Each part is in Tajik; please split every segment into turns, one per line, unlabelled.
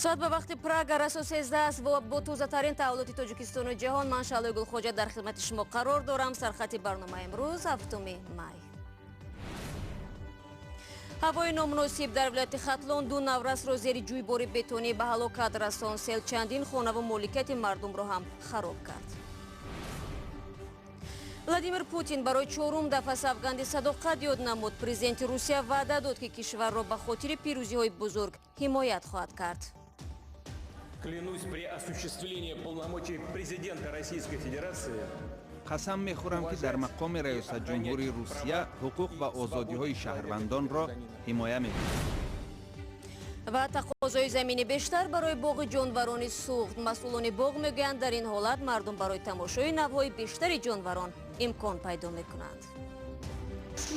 соат ба вақти Прага расо 13 аст ва бо тозатарин таҳвилоти Тоҷикистону ҷаҳон ман Шаълои Гулхоҷа дар хидмати шумо қарор дорам. Сархати барномаи имрӯз 7 май. ҳавои номуносиб дар вилояти Хатлон ду наврасро зери ҷӯйбори бетонӣ ба ҳалокат расон. Сел чандин хонаву моликияти мардумро ҳам хароб кард. Владимир Путин барои чорум дафъа савганди садоқат ёд намуд. Президенти Русия ваъда дод ки кишварро ба хотири пирӯзиҳои бузург ҳимоят хоҳад кард.
Клянусь при осуществлении полномочий президента Российской Федерации.
қасам мехӯрам ки дар мақоми раёсат ҷумҳури Русия ҳуқуқ ва озодиҳои шаҳрвандонро ҳимоя мекунам.
ва тақозои замини бештар барои боғи ҷонварони суғд. Масъулони боғ мегӯянд дар ин ҳолат мардум барои тамошои навъҳои бештари ҷонварон имкон пайдо мекунанд.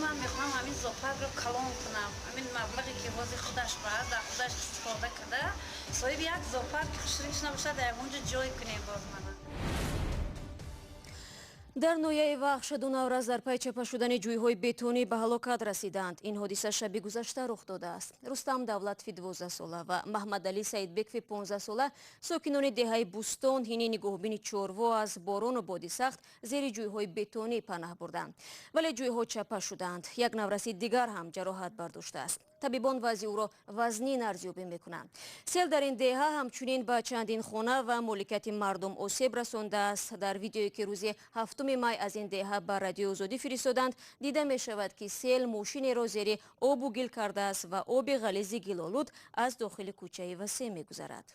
من میخوام همین زوپر رو کلان کنم. همین مبلغی که واسه خودش باید در خودش استفاده کرده صاحب یک زوپر که خشریش نباشه در اونجا جای کنه باز منه.
дар ноҳияи вахш ду навраз дар пай чапа шудани ҷӯйҳои бетонӣ ба ҳалокат расиданд. ин ҳодиса шаби гузашта рух додааст. Рустам Давлатви 12 сола ва Маҳмадалӣ Саидбекови 15 сола сокинони деҳаи Бустон ҳини нигоҳбини чорво аз борону боди сахт зери ҷӯйҳои бетонӣ панаҳ бурданд. Вале ҷӯйҳо чапа шуданд. Як навраси дигар ҳам ҷароҳат бардоштааст. Табибон вазъи ӯро вазнин арзёбӣ мекунанд. Сел дар ин деҳа ҳамчунин ба чандин хона ва моликияти мардум осеб расондааст. Дар видеое ки рӯзи 7 май аз ин деҳа ба Радиои Озодӣ фиристоданд, дида мешавад ки сел мошинеро зери обу гил кардааст ва оби ғализи гилолуд аз дохили кӯчаи васеъ мегузарад.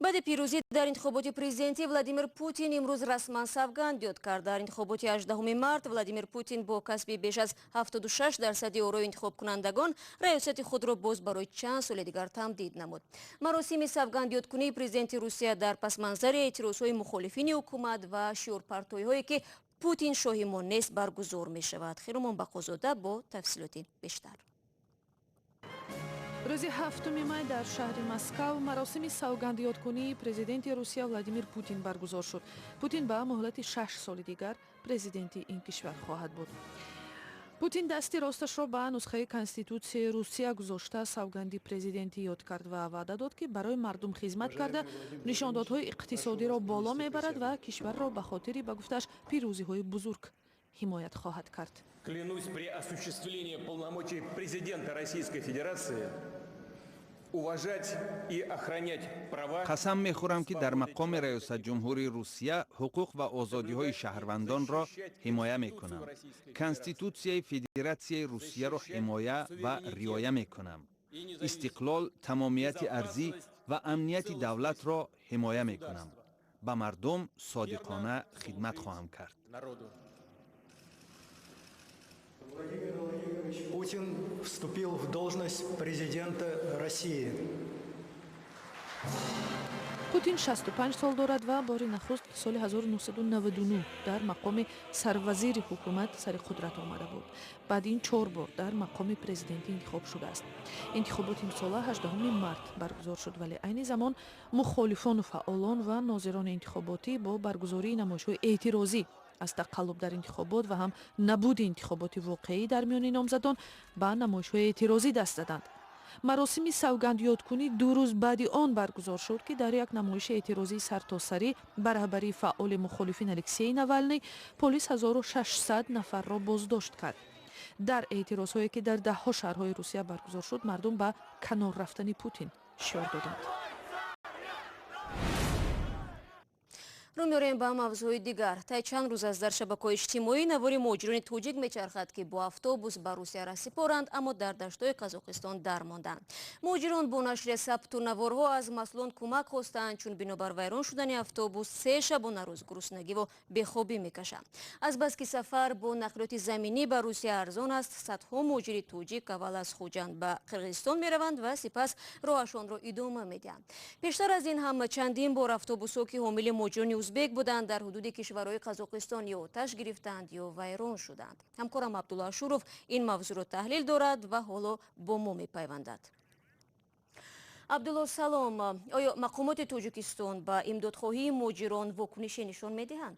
баъди пирӯзӣ дар интихоботи президентӣ Владимир Путин имрӯз расман савганд ёд кард. Дар интихоботи 18 март Владимир Путин бо касби беш аз 76% орои интихобкунандагон раёсати худро боз барои чанд соли дигар тамдид намуд. маросими савгандёдкунии президенти Русия дар пасманзари эътирозҳои мухолифини ҳукумат ва шиёрпартоиҳое ки Путин шоҳи мо нест баргузор мешавад. Хиромон Бақозода бо тафсилоти бештар.
рӯзи 7 май дар шаҳри Москав маросими савгандиёдкунии президенти Русия Владимир Путин баргузор шуд. Путин ба муҳлати 6 соли дигар президенти ин кишвар хоҳад буд. Путин дасти росташро ба нусхаи Конститутсияи Русия гузошта савганди президентӣ ёд кард ва ваъда дод ки барои мардум хизмат карда нишондодҳои иқтисодиро боло мебарад ва кишварро ба хотири ба гуфташ пирӯзиҳои бузург ҳимоят хоҳад кард.
Клянусь при осуществлении полномочий президента Российской Федерации уважать и охранять права.
қасам мехӯрам ки дар мақоми раёсат ҷумҳури Русия ҳуқуқ ва озодиҳои шаҳрвандонро ҳимоя мекунам. Конститутсияи Федератсияи Русияро ҳимоя ва риоя мекунам. истиқлол, тамомияти арзӣ ва амнияти давлатро ҳимоя мекунам. ба мардум содиқона хидмат хоҳам кард.
Владимир Владимирович Путин вступил в должность президента России.
Путин 65 сол дорад ва бори нахуст соли 1999 дар мақоми сарвазири ҳукумат сари қудрат омада буд. Баъд ин 4 бор дар мақоми президентӣ интихоб шудааст. Интихоботи имсола 18 март баргузор шуд, вале айни замон мухолифону фаъолон ва нозирони интихоботӣ бо баргузории намоишҳои эътирозӣ аз тақаллуб дар интихобот ва ҳам набуди интихоботи воқеӣ дар миёни номзадон ба намоишҳои эътирозӣ даст заданд. маросими савгандёдкунӣ 2 рӯз баъди он баргузор шуд ки дар як намоиши эътирозии сартосарӣ ба раҳбарии фаъоли мухолифин Алексей Навалный полис 1600 нафарро боздошт кард. дар эътирозҳое ки дар даҳҳо шаҳрҳои Русия баргузор шуд, мардум ба канор рафтани Путин шиёр доданд.
рӯ меорем ба мавзӯи дигар. Таи чанд рӯз аст дар шабакаҳои иҷтимоӣ навори муҳоҷирони тоҷик мечархад ки бо автобус ба Русия расипоранд, аммо дар даштҳои Қазоқистон дармонданд. муҳоҷирон бо нашри сабту наворҳо аз масъулон кӯмак хостанд, чун бинобар вайрон шудани автобус 3 шабона рӯз гуруснагиву бехобӣ мекашанд. азбаски сафар бо нақлиёти заминӣ ба Русия арзон аст, садҳо муҳоҷири тоҷик аввал аз Хуҷанд ба Қирғизистон мераванд ва сипас роҳашонро идома медиҳанд. пештар аз ин ҳам чандин бор автобусҳо ки ҳомили муҳоҷирони узбек буданд дар ҳудуди кишварҳои Қазоқистон ё оташ гирифтанд ё вайрон шуданд. ҳамкорам Абдулла Ашуров ин мавзӯъро таҳлил дорад ва ҳоло бо мо мепайвандад. Абдулла салом, оё мақомоти Тоҷикистон ба имдодхоҳии муҳоҷирон вокунише нишон медиҳанд?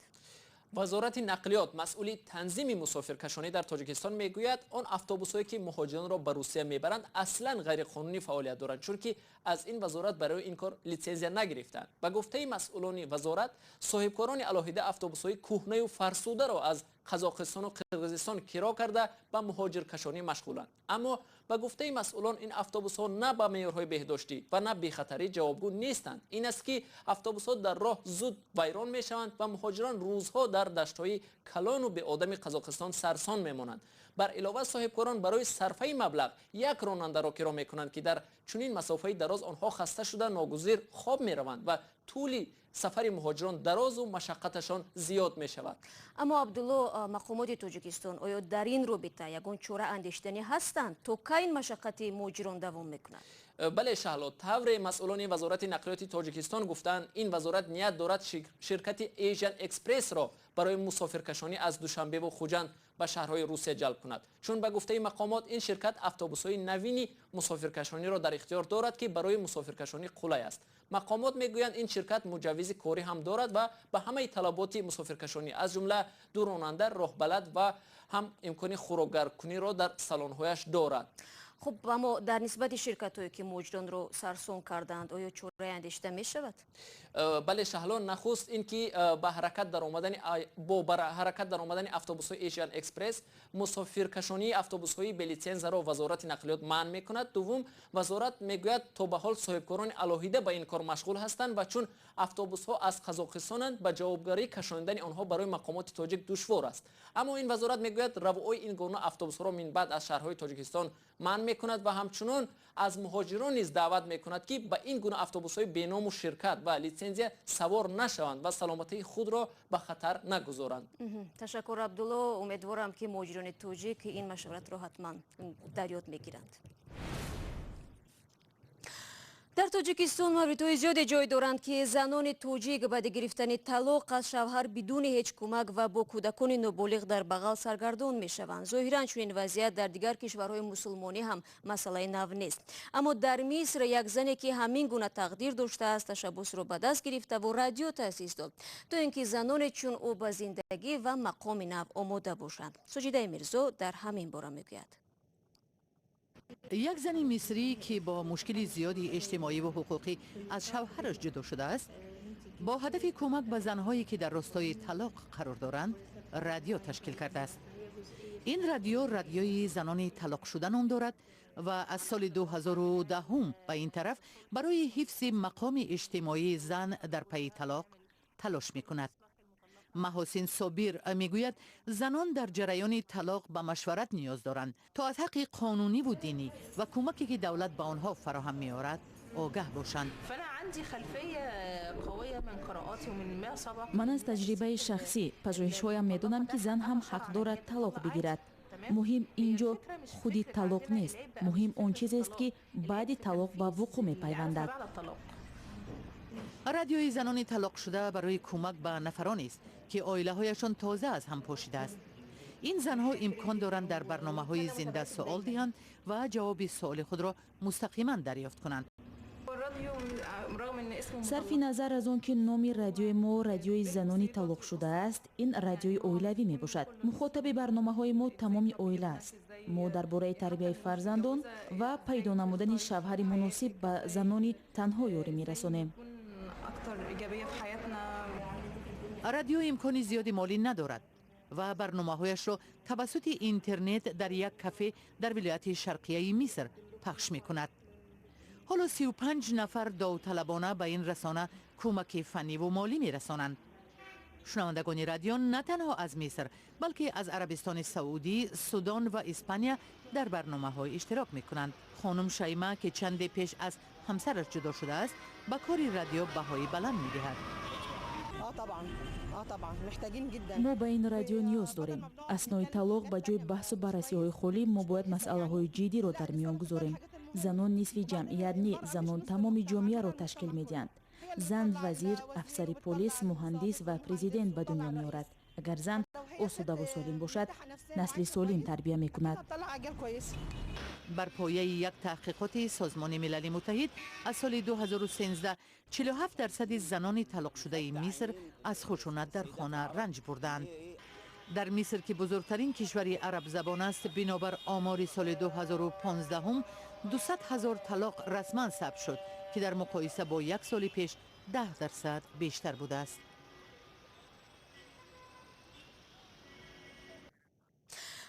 وزارت نقلیات مسئول تنظیم مسافرکشانی در تاجیکستان میگوید آن اتوبوس‌هایی که مهاجران را به روسیه میبرند اصلا غیر قانونی فعالیت دارند، چون که از این وزارت برای این کار لیسانس نگرفتند. به گفته مسئولان وزارت، صاحبکاران علاهیده اتوبوس‌های کهنه و فرسوده را از قزاقستان و قرقیزستان کرا کرده به مهاجرکشانی مشغولند. اما به گفته مسئولان این اتوبوس‌ها نه به معیارهای بهداشتی و نه بی‌خطری جوابگو نیستند. این است که اتوبوس‌ها در راه زود ویران میشوند و مهاجران روزها در دشت‌های کلان و به آدم قزاقستان سرسان میمانند. بر علاوه صاحبکاران برای صرفه مبلغ یک راننده را کرا میکنند که در چنین مسافه دراز آنها خسته شده ناگزیر خواب میروند و طول سفر مهاجران دراز و مشقتشان زیاد می شود.
اما عبدالله، مقامات تاجیکستان آیا در این رابطه یگان چاره اندیشیدنی هستند تا کی این مشقت مهاجران دوام میکند؟
بله شهلا، طور مسئولان وزارت نقلیات تاجیکستان گفتند این وزارت نیت دارد شرکت ایژن اکسپرس را برای مسافرکشانی از دوشنبه و خوجند به شهرهای روسیه جلب کند، چون به گفته مقامات این شرکت اتوبوس‌های نوین مسافرکشانی را در اختیار دارد که برای مسافرکشانی قلای است. مقامات میگویند این شرکت مجوز کاری هم دارد و به همه طلبات مسافرکشانی از جمله دو راننده، راه بلد و هم امکان خوراکگرکنی را در سالن‌هایش دارد.
خب اما در نسبت شرکت‌هایی که مهاجران را سرسان کردند آیا چاره اندیشیده می شود؟
بله شهلا، نخست اینکه با حرکت در آمدن اتوبوس‌های ایژن اکسپرس مسافرکشانی اتوبوس‌های بی لیسانس را وزارت نقلیات منع می‌کند. دوم، وزارت میگوید تا به حال صاحبکاران علاهیده به این کار مشغول هستند و چون اتوبوس‌ها از قزاقستانند به جوابگاری کشاندن آنها برای مقامات تاجیک دشوار است. اما این وزارت میگوید روای این گونه اتوبوس‌ها را من بعد از شهرهای تاجیکستان منع می‌کند و همچنین از مهاجران نیز دعوت می‌کند که به این گونه اتوبوس‌های بینام و شرکت و لیسانس سوار نشوند و سلامتی خود را به خطر نگذارند.
تشکر عبدالله، امیدوارم که مهاجران تاجیک این مشورت را حتما در یاد میگیرند. در تاجیکستان موردهای زیادی جای دارند که زنان تاجیک بعد گرفتن طلاق از شوهر بدون هیچ کمک و با کودکان نابالغ در بغل سرگردان می شوند. ظاهراً چنین وضعیت در دیگر کشورهای مسلمانی هم مسئله نو نیست. اما در مصر یک زنی که همین گونه تقدیر داشته است تشبث را به دست گرفته و رادیو تأسیس داد تا اینکه زنان چون او به زندگی و مقام نو آماده باشند. سجیده میرزا در همین باره میگوید.
یک زن مصری که با مشکل زیادی اجتماعی و حقوقی از شوهرش جدا شده است، با هدف کمک به زنهایی که در راستای طلاق قرار دارند رادیو تشکیل کرده است. این رادیوی زنان طلاق شده نام دارد و از سال 2010 به این طرف برای حفظ مقام اجتماعی زن در پی طلاق تلاش می‌کند. محاسن صابر میگوید زنان در جریان طلاق به مشورت نیاز دارند تا از حق قانونی و دینی و کمکی که دولت به آنها فراهم می‌آورد آگاه باشند.
من از تجربه شخصی پژوهش‌هایم می‌دانم که زن هم حق دارد طلاق بگیرد. مهم اینجا خودی طلاق نیست، مهم آن چیزی است که بعد طلاق به وقوع می‌پیوندد.
رادیوی زنان طلاق شده برای کمک به نفرانی است که عائله‌هایشان تازه از هم پاشیده است. این زنها امکان دارند در برنامه‌های زنده سوال دهند و جواب سوال خود را مستقیما دریافت کنند.
صرف نظر از آن که نام رادیوی ما رادیوی زنان طلاق شده است، این رادیوی عائلوی می باشد. مخاطب برنامه‌های ما تمام عائله است. ما درباره تربیت فرزندان و پیدا نمودن شوهر مناسب به زنان تنها یاری می‌رسانیم.
رادیو امکان زیادی مالی ندارد و برنامه‌هایش را توسط اینترنت در یک کافه در ولایت شرقیه مصر پخش می‌کند. حالا 35 نفر داوطلبانه به این رسانه کمک فنی و مالی می‌رسانند. شنوندگان رادیو نه تنها از مصر بلکه از عربستان سعودی، سودان و اسپانیا در برنامه‌های اشتراک می‌کنند. خانم شیما که چند پیش از همسرش جدا شده است، با کار رادیو بهای بلند می‌دهد.
ما به این رادیو نیاز داریم. اثنای طلاق به جای بحث و بررسی‌های خالی ما باید مسئله‌های جدی را در میان گذاریم. زنان نصف جمعیت نه، زنان تمام جامعه را تشکیل می‌دهند. زن وزیر، افسر پلیس، مهندس و پرزیدنت به دنیا می‌آورد. агар зан осудаву солим бошад насли солим тарбия мекунад.
بر پایه یک تحقیقات سازمان ملل متحد از سال 2013 47% زنان طلاق شده مصر از خشونت در خانه رنج بردند. در مصر که بزرگترین کشور عرب زبان است، بنابر آمار سال 2015 هم 200,000 طلاق رسما ثبت شد که در مقایسه با یک سال پیش 10% بیشتر بوده است.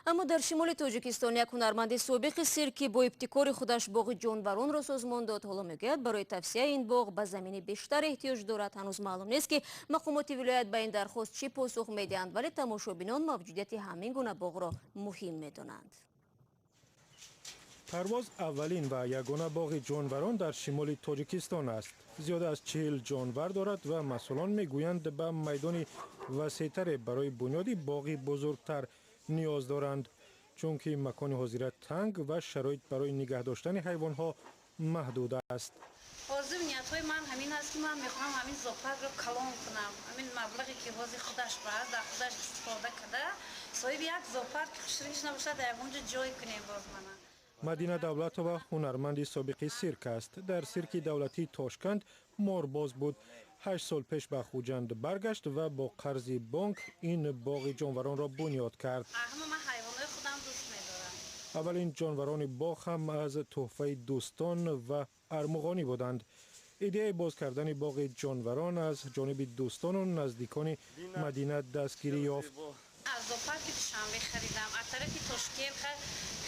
اما در شمال توجیکستان یک هنرمند سابق سیرکی با ابتکار خودش باغ جانوران را سازمان داد. حالا میگوید برای توسعه این باغ به زمین بیشتر احتیاج دارد. هنوز معلوم نیست که مقامات ولایت به این درخواست چی پاسخ میدهند، ولی تماشابینان موجودیت همین گونه باغ را مهم میدانند.
پرواز اولین و یگانه باغ جانوران در شمال تاجیکستان است. زیاد از 40 جانور دارد و مسئولان میگویند به میدان وسیع‌تر برای بنیاد باغی بزرگتر نیاز دارند، چون که مکان حاضرت تنگ و شرایط برای نگه داشتن حیوانات محدود است.
حاضر نیت‌های من همین است که من می‌خوام همین زوپاک رو کلان کنم. همین مبلغی که حاضر خودش باید در خودش استفاده کرده، صاحب یک زوپاک خشریش نباشد در اونجا جای کنیم باز منم.
مدینه دولتова هنرمند سابق سیرک است. در سیرک دولتی تاشکند مارباز بود. 8 سال پیش به خوجند برگشت و با قرض بانک این باغ جانوران را بنیاد کرد.
من حیوانات خودم دوست می‌دارم.
اولین جانوران باغ هم از تحفه دوستان و ارمغانی بودند. ایده باز کردن باغ جانوران از جانب دوستان و نزدیکان مدینه دستگیری یافت.
از زوپاک دوشنبه خریدم. از طرفی تشکیل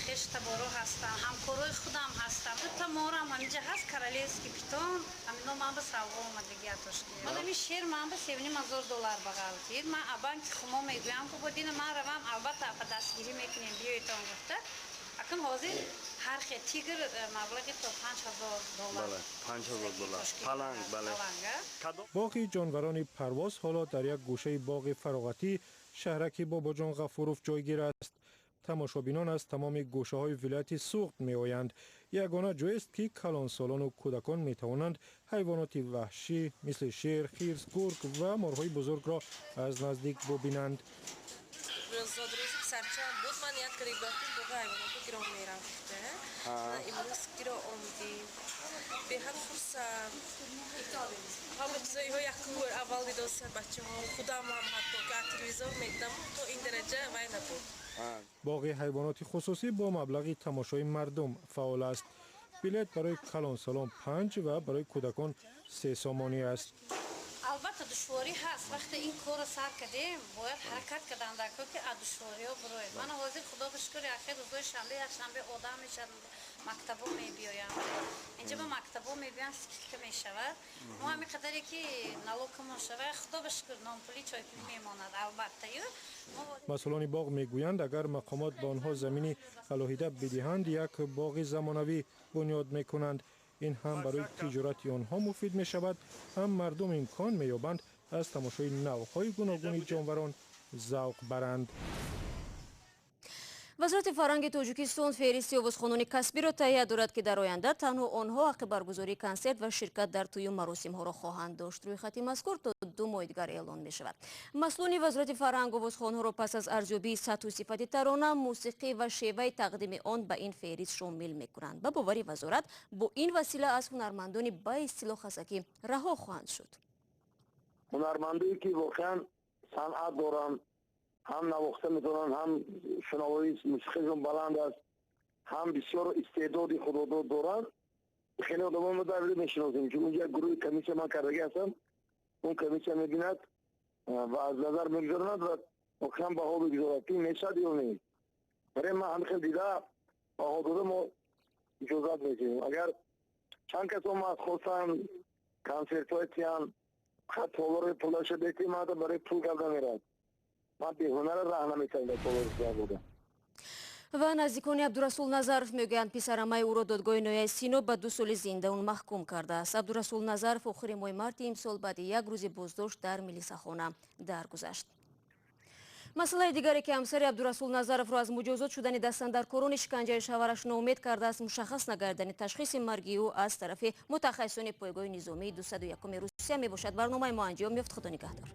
خشت بارو هستم. همکارای خودم هستم. دو تا مارم همینجا هست کرالیسکی پیتون. همینا من به سوال اومدگی تشکیل. من می شیر من به $70,000 بغل کرد. من بانک خما میگویم که بدین من روام البته به دستگیری میکنیم بیایتون گفته. اکنون حاضر هر خیلی تیگر مبلغی تا $5,000.
بله $5,000 پلنگ بله.
باغ جانوران پرواز حالا در یک گوشه باغ فراغتی شهرک بابا جان غفوروف جایگیر است. تماشابینان از تمام گوشه های ولایت سوخت می آیند. یگانه جای است که کلانسالان و کودکان می توانند حیوانات وحشی مثل شیر، خرس، گرگ و مارهای بزرگ را از نزدیک ببینند.
سرچم بود من یک ریباتی باقی حیوانات گیرام می رفته. امروز گیرام آمدیم. به هر فرصت همه چیزایی ها یک کور اول دیدم سر بچه ها خودم هم حتی که تلویزیون میدم تو این درجه وای نبود.
باغ حیوانات خصوصی با مبلغ تماشای مردم فعال است. بلیط برای کلانسالان 5 و برای کودکان 3 سامانی است.
البته دشواری هست. وقتی این کار رو سر کردیم باید حرکت کردن در کار که دشواری ها بروید. من حاضر خدا بشکر اخیر روزای شنبه یک شنبه آدم میشن مکتبا میبیایم. اینجا به مکتبا میبیان که میشود. ما همین قدری که نلوکمون شود خدا بشکر نامپولی چای پولی میماند. البته
مسئولان باغ میگویند اگر مقامات به آنها زمینی علاهیده بدهند یک باغ زمانوی بنیاد میکنند. این هم برای تجارت آنها مفید می شود، هم مردم امکان می یابند از تماشای نوع‌های گوناگون جانوران ذوق برند.
وزارت فرهنگ تاجیکستان فهرستی آوازخوانان کسبی را تهیه دارد که در آینده تنها آنها حق برگزاری کنسرت و شرکت در طی مراسم‌ها را خواهند داشت. روی خط مذکور تا 2 ماه دیگر اعلان می شود. مسئولان وزارت فرهنگ آوازخوانها را پس از ارزیابی سطح و صفت ترانه، موسیقی و شیوه تقدیم آن به این فهرست شامل می کنند. به باور وزارت با این وسیله از هنرمندان به اصطلاح خسکی رها خواهند شد.
هنرمندانی که واقعا صنعت دارند، هم نواخته میتونن، هم شنوایی موسیقیشون بلند است، هم بسیار استعداد خودآگاه دارن. خیلی آدمان رو در میشناسیم چون یک گروه کمیسیون من کردگی هستم. اون کمیسیون میبیند و از نظر میگذارند و واقعا بها بگذارد که میشد یا نه. برای من همین دیده بها داده ما اجازت میدیم. اگر چند کس هم از خواستن کنسرت های تیان خط هالا رو پولش بیتیم برای پول کرده میرد. من به هنر راه نمیتونم پولش بودم.
و نزدیکان عبدالرسول نظرов میگویند پسرعمه او را دادگاه نهایی سینو به 2 سال زندان محکوم کرده است. عبدالرسول نظرов آخر ماه مارت امسال بعد یک روز بازداشت در ملیساخانه درگذشت. مسئله دیگری که همسر عبدالرسول نظرов را از مجازات شدن دستاندرکاران شکنجه شوهرش ناامید کرده است مشخص نگردن تشخیص مرگی او از طرف متخصصان پایگاه نظامی 201 روسیه می باشد. برنامه ما انجام یافت. خدا نگهدار.